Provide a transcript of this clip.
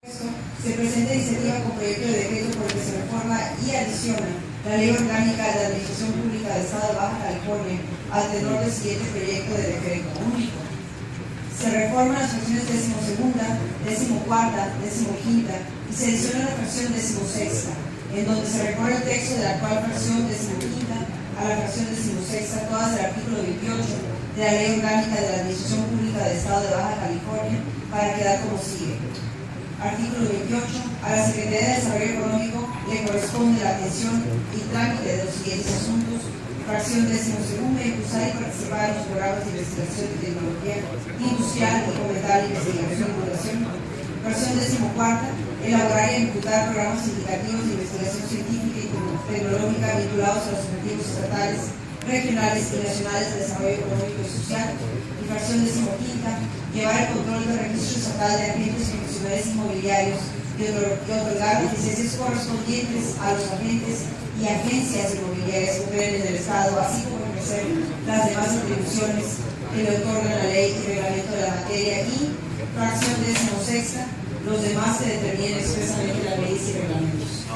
Se presenta iniciativa con proyecto de decreto por el que se reforma y adiciona la Ley Orgánica de la Administración Pública del Estado de Baja California al tenor del siguiente proyecto de decreto único. Se reforman las fracciones 12ª, 14ª, 15ª y se adiciona la fracción 16ª, en donde se recorre el texto de la actual fracción 15ª a la fracción 16ª, todas del artículo 28 de la Ley Orgánica de la Administración Pública del Estado de Baja California, para quedar como sigue. Artículo 28. A la Secretaría de Desarrollo Económico le corresponde la atención y trámite de los siguientes asuntos. Fracción 12ª, impulsar y participar en los programas de investigación y tecnología industrial y fomentar la investigación y innovación. Fracción 14ª, elaborar y ejecutar programas indicativos de investigación científica y tecnológica vinculados a los objetivos estatales, regionales y nacionales de desarrollo económico y social. Y fracción 15ª, llevar el control del registro estatal de agentes y funcionarios inmobiliarios y otorgar las licencias correspondientes a los agentes y agencias inmobiliarias que operen en el Estado, así como ejercer las demás atribuciones que le otorgan la ley y reglamento de la materia. Y fracción 16ª, los demás se determinen expresamente en las leyes y reglamentos.